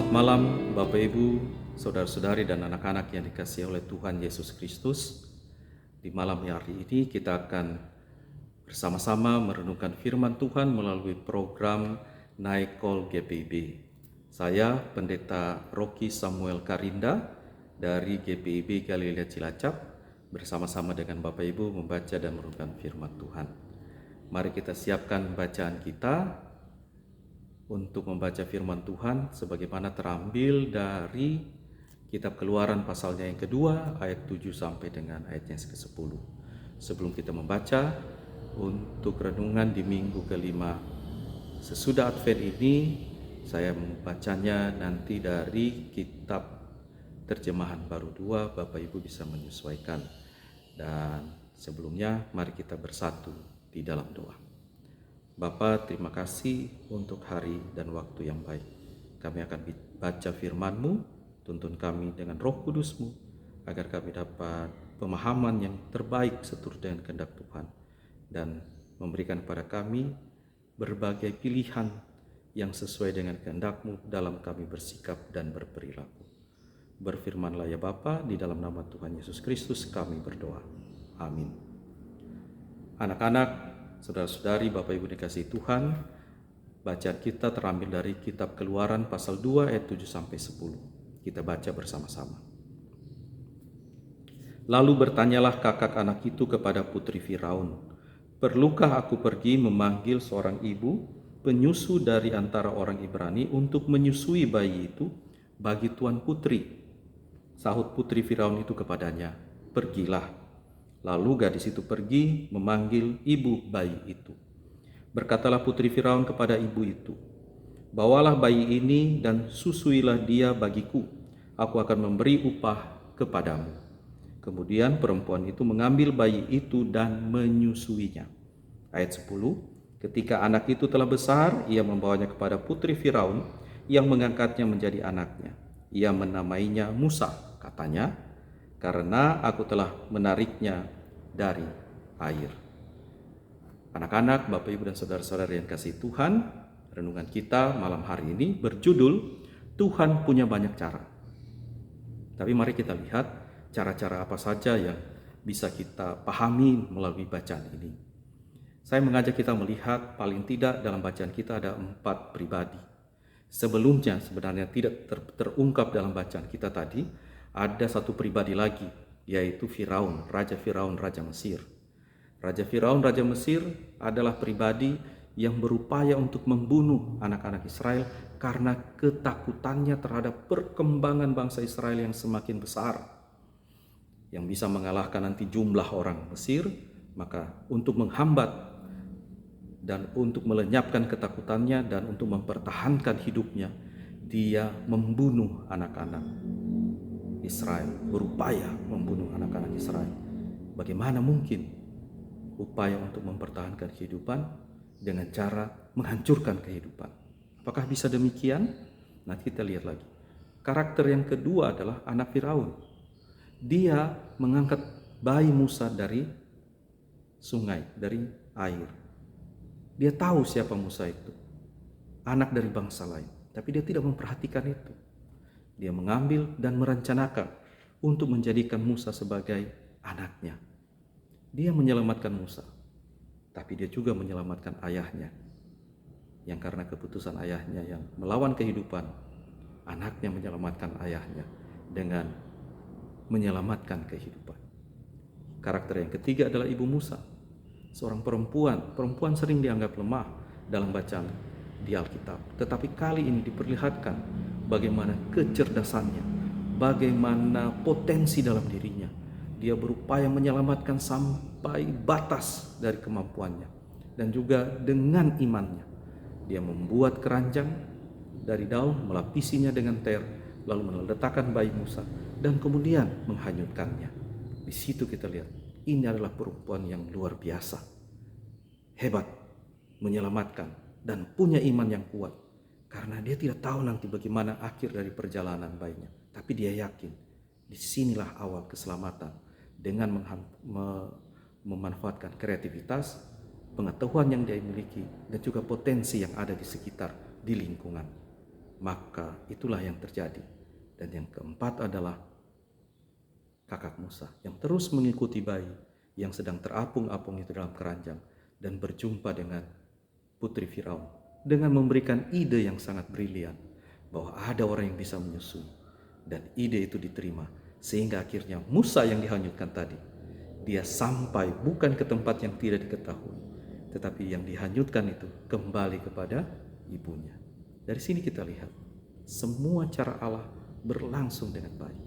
Selamat malam Bapak Ibu, Saudara-saudari dan anak-anak yang dikasihi oleh Tuhan Yesus Kristus. Di malam hari ini kita akan bersama-sama merenungkan firman Tuhan melalui program Night Call GPIB. Saya Pendeta Rocky Samuel Karinda dari GPIB Galilea Cilacap bersama-sama dengan Bapak Ibu membaca dan merenungkan firman Tuhan. Mari kita siapkan bacaan kita untuk membaca firman Tuhan sebagaimana terambil dari kitab Keluaran pasalnya yang kedua ayat 7 sampai dengan ayatnya yang ke-10. Sebelum kita membaca untuk renungan di minggu kelima sesudah Advent ini, saya membacanya nanti dari kitab Terjemahan Baru 2, Bapak Ibu bisa menyesuaikan. Dan sebelumnya mari kita bersatu di dalam doa. Bapa, terima kasih untuk hari dan waktu yang baik. Kami akan baca firman-Mu, tuntun kami dengan Roh Kudus-Mu, agar kami dapat pemahaman yang terbaik seturut dengan kehendak Tuhan, dan memberikan kepada kami berbagai pilihan yang sesuai dengan kehendak-Mu dalam kami bersikap dan berperilaku. Berfirmanlah ya Bapa, di dalam nama Tuhan Yesus Kristus kami berdoa. Amin. Anak-anak, saudara-saudari, Bapak Ibu dikasihi Tuhan, bacaan kita terambil dari kitab Keluaran pasal 2 ayat 7 sampai 10. Kita baca bersama-sama. Lalu bertanyalah kakak anak itu kepada putri Firaun, "Perlukah aku pergi memanggil seorang ibu penyusu dari antara orang Ibrani untuk menyusui bayi itu bagi tuan putri?" Sahut putri Firaun itu kepadanya, "Pergilah." Lalu gadis itu pergi memanggil ibu bayi itu. Berkatalah putri Firaun kepada ibu itu, "Bawalah bayi ini dan susuilah dia bagiku. Aku akan memberi upah kepadamu." Kemudian perempuan itu mengambil bayi itu dan menyusuinya. Ayat 10, ketika anak itu telah besar, ia membawanya kepada putri Firaun yang mengangkatnya menjadi anaknya. Ia menamainya Musa, katanya, "Karena aku telah menariknya dari air." Anak-anak, Bapak Ibu dan saudara-saudara yang kasih Tuhan, renungan kita malam hari ini berjudul Tuhan punya banyak cara. Tapi mari kita lihat cara-cara apa saja yang bisa kita pahami melalui bacaan ini. Saya mengajak kita melihat paling tidak dalam bacaan kita ada 4 pribadi. Sebelumnya sebenarnya tidak terungkap dalam bacaan kita tadi, ada satu pribadi lagi, yaitu Firaun, Raja Mesir. Raja Firaun, Raja Mesir adalah pribadi yang berupaya untuk membunuh anak-anak Israel karena ketakutannya terhadap perkembangan bangsa Israel yang semakin besar, yang bisa mengalahkan nanti jumlah orang Mesir. Maka untuk menghambat dan untuk melenyapkan ketakutannya dan untuk mempertahankan hidupnya, dia membunuh anak-anak Israel, berupaya membunuh anak-anak Israel. Bagaimana mungkin upaya untuk mempertahankan kehidupan dengan cara menghancurkan kehidupan? Apakah bisa demikian? Nanti kita lihat lagi. Karakter yang kedua adalah anak Firaun. Dia mengangkat bayi Musa dari sungai, dari air. Dia tahu siapa Musa itu, anak dari bangsa lain, tapi dia tidak memperhatikan itu. Dia mengambil dan merencanakan untuk menjadikan Musa sebagai anaknya. Dia menyelamatkan Musa, tapi dia juga menyelamatkan ayahnya, yang karena keputusan ayahnya yang melawan kehidupan, anaknya menyelamatkan ayahnya dengan menyelamatkan kehidupan. Karakter yang ketiga adalah ibu Musa, seorang perempuan. Perempuan sering dianggap lemah dalam bacaan di Alkitab, tetapi kali ini diperlihatkan bagaimana kecerdasannya, bagaimana potensi dalam dirinya. Dia berupaya menyelamatkan sampai batas dari kemampuannya, dan juga dengan imannya dia membuat keranjang dari daun, melapisinya dengan ter, lalu meletakkan bayi Musa dan kemudian menghanyutkannya. Di situ kita lihat, ini adalah perempuan yang luar biasa, hebat, menyelamatkan dan punya iman yang kuat. Karena dia tidak tahu nanti bagaimana akhir dari perjalanan bayinya, tapi dia yakin disinilah awal keselamatan dengan memanfaatkan kreativitas, pengetahuan yang dia miliki, dan juga potensi yang ada di sekitar, di lingkungan. Maka itulah yang terjadi. Dan yang keempat adalah kakak Musa yang terus mengikuti bayi yang sedang terapung-apung itu dalam keranjang dan berjumpa dengan putri Firaun dengan memberikan ide yang sangat brilian bahwa ada orang yang bisa menyusui, dan ide itu diterima sehingga akhirnya Musa yang dihanyutkan tadi, dia sampai bukan ke tempat yang tidak diketahui, tetapi yang dihanyutkan itu kembali kepada ibunya. Dari sini kita lihat semua cara Allah berlangsung dengan baik.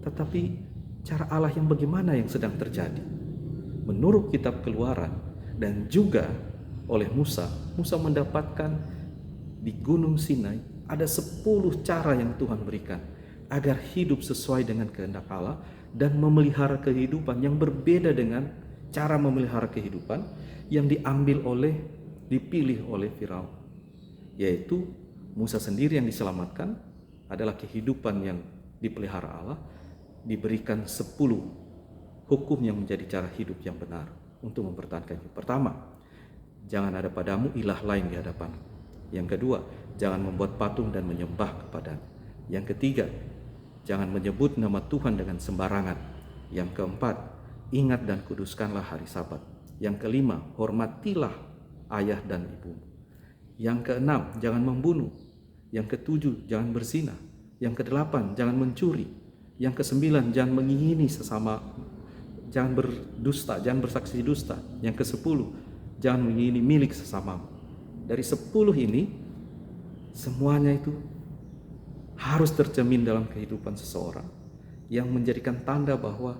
Tetapi cara Allah yang bagaimana yang sedang terjadi? Menurut kitab Keluaran dan juga oleh Musa mendapatkan di Gunung Sinai ada 10 cara yang Tuhan berikan agar hidup sesuai dengan kehendak Allah dan memelihara kehidupan yang berbeda dengan cara memelihara kehidupan yang dipilih oleh Firaun. Yaitu Musa sendiri yang diselamatkan adalah kehidupan yang dipelihara Allah, diberikan 10 hukum yang menjadi cara hidup yang benar untuk mempertahankan hidup. Pertama, jangan ada padamu ilah lain di hadapanmu. Yang kedua, jangan membuat patung dan menyembah kepadanya. Yang ketiga, jangan menyebut nama Tuhan dengan sembarangan. Yang keempat, ingat dan kuduskanlah hari Sabat. Yang kelima, hormatilah ayah dan ibumu. Yang keenam, jangan membunuh. Yang ketujuh, jangan berzina. Yang kedelapan, jangan mencuri. Yang kesembilan, jangan mengingini sesama, jangan berdusta, jangan bersaksi dusta. Yang kesepuluh, jangan mengingini milik sesamamu. Dari 10 ini, semuanya itu harus tercermin dalam kehidupan seseorang yang menjadikan tanda bahwa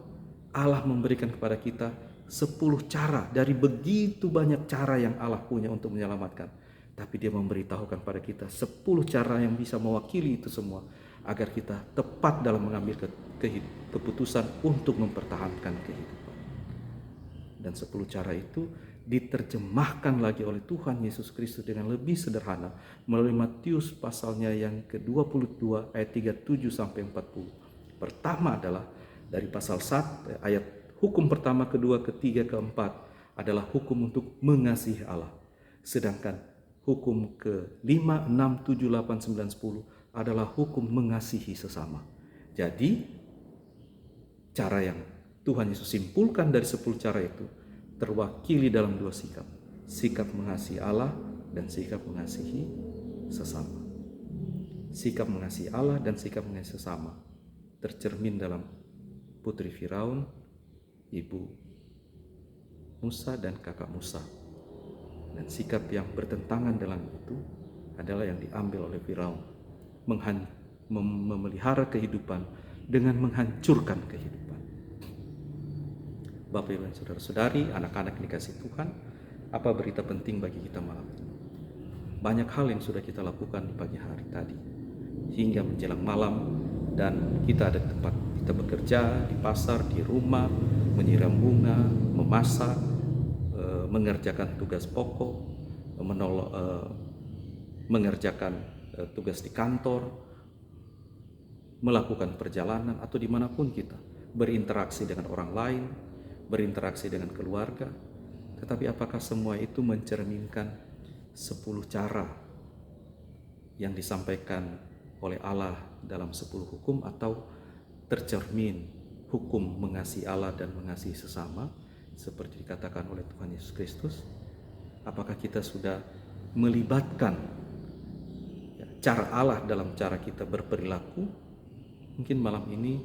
Allah memberikan kepada kita 10 cara dari begitu banyak cara yang Allah punya untuk menyelamatkan. Tapi dia memberitahukan pada kita 10 cara yang bisa mewakili itu semua agar kita tepat dalam mengambil keputusan untuk mempertahankan kehidupan. Dan 10 cara itu diterjemahkan lagi oleh Tuhan Yesus Kristus dengan lebih sederhana melalui Matius pasalnya yang ke-22 ayat 37 sampai 40. Pertama adalah dari pasal 1 ayat hukum pertama, kedua, ketiga, keempat adalah hukum untuk mengasihi Allah. Sedangkan hukum ke-5, 6, 7, 8, 9, 10 adalah hukum mengasihi sesama. Jadi cara yang Tuhan Yesus simpulkan dari 10 cara itu terwakili dalam 2 sikap. Sikap mengasihi Allah dan sikap mengasihi sesama. Sikap mengasihi Allah dan sikap mengasihi sesama tercermin dalam putri Firaun, ibu Musa dan kakak Musa. Dan sikap yang bertentangan dalam itu adalah yang diambil oleh Firaun, memelihara kehidupan dengan menghancurkan kehidupan. Bapak Ibu dan saudara-saudari, anak-anak yang dikasihi Tuhan, apa berita penting bagi kita malam ini? Banyak hal yang sudah kita lakukan di pagi hari tadi hingga menjelang malam, dan kita ada tempat kita bekerja, di pasar, di rumah, menyiram bunga, memasak, mengerjakan tugas pokok, mengerjakan tugas di kantor, melakukan perjalanan, atau dimanapun kita berinteraksi dengan orang lain, berinteraksi dengan keluarga. Tetapi apakah semua itu mencerminkan 10 cara yang disampaikan oleh Allah dalam 10 hukum, atau tercermin hukum mengasihi Allah dan mengasihi sesama seperti dikatakan oleh Tuhan Yesus Kristus? Apakah kita sudah melibatkan cara Allah dalam cara kita berperilaku? Mungkin malam ini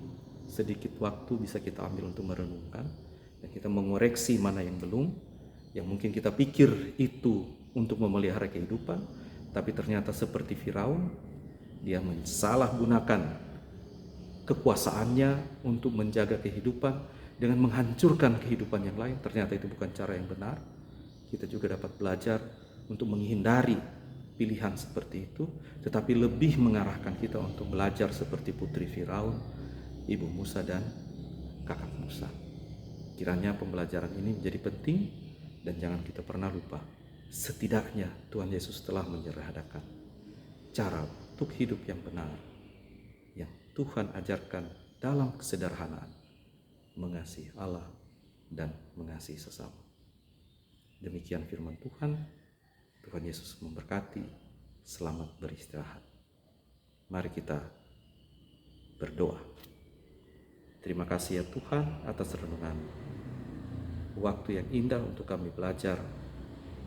sedikit waktu bisa kita ambil untuk merenungkan dan kita mengoreksi mana yang belum, yang mungkin kita pikir itu untuk memelihara kehidupan, tapi ternyata seperti Firaun, dia mensalahgunakan kekuasaannya untuk menjaga kehidupan dengan menghancurkan kehidupan yang lain. Ternyata itu bukan cara yang benar. Kita juga dapat belajar untuk menghindari pilihan seperti itu, tetapi lebih mengarahkan kita untuk belajar seperti putri Firaun, ibu Musa dan kakak Musa. Kiranya pembelajaran ini menjadi penting dan jangan kita pernah lupa, setidaknya Tuhan Yesus telah menyederhanakan cara untuk hidup yang benar yang Tuhan ajarkan dalam kesederhanaan, mengasihi Allah dan mengasihi sesama. Demikian firman Tuhan. Tuhan Yesus memberkati. Selamat beristirahat. Mari kita berdoa. Terima kasih ya Tuhan atas renungan waktu yang indah untuk kami belajar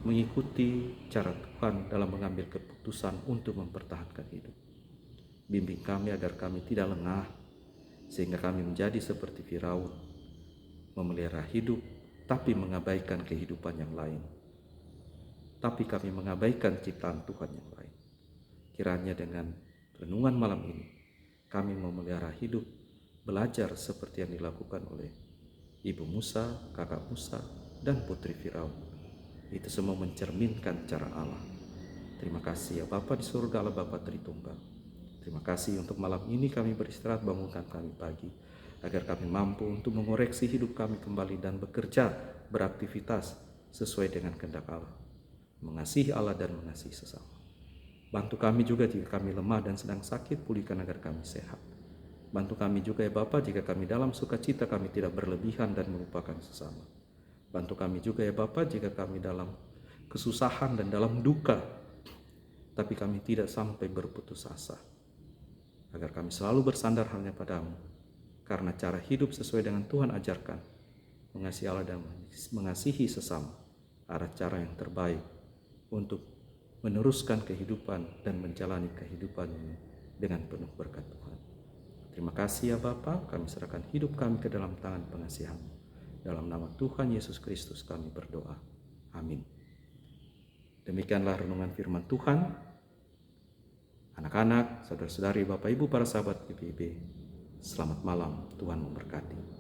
mengikuti cara Tuhan dalam mengambil keputusan untuk mempertahankan hidup. Bimbing kami agar kami tidak lengah, sehingga kami menjadi seperti Firaun, memelihara hidup tapi mengabaikan kehidupan yang lain. Tapi kami mengabaikan ciptaan Tuhan yang lain. Kiranya dengan renungan malam ini, kami memelihara hidup, belajar seperti yang dilakukan oleh Ibu Musa, kakak Musa, dan putri Firaun. Itu semua mencerminkan cara Allah. Terima kasih ya Bapa di surga, Allah Bapa Tritunggal. Terima kasih untuk malam ini kami beristirahat, bangunkan kami pagi, agar kami mampu untuk mengoreksi hidup kami kembali dan bekerja, beraktivitas sesuai dengan kehendak Allah, mengasihi Allah dan mengasihi sesama. Bantu kami juga jika kami lemah dan sedang sakit, pulihkan agar kami sehat. Bantu kami juga ya Bapa jika kami dalam sukacita kami tidak berlebihan dan melupakan sesama. Bantu kami juga ya Bapa jika kami dalam kesusahan dan dalam duka, tapi kami tidak sampai berputus asa. Agar kami selalu bersandar hanya padamu, karena cara hidup sesuai dengan Tuhan ajarkan, mengasihi Allah dan mengasihi sesama, adalah cara yang terbaik untuk meneruskan kehidupan dan menjalani kehidupan ini dengan penuh berkat Tuhan. Terima kasih ya Bapa, kami serahkan hidup kami ke dalam tangan pengasihan-Mu. Dalam nama Tuhan Yesus Kristus kami berdoa. Amin. Demikianlah renungan firman Tuhan. Anak-anak, saudara-saudari, Bapak Ibu, para sahabat PPIB, selamat malam, Tuhan memberkati.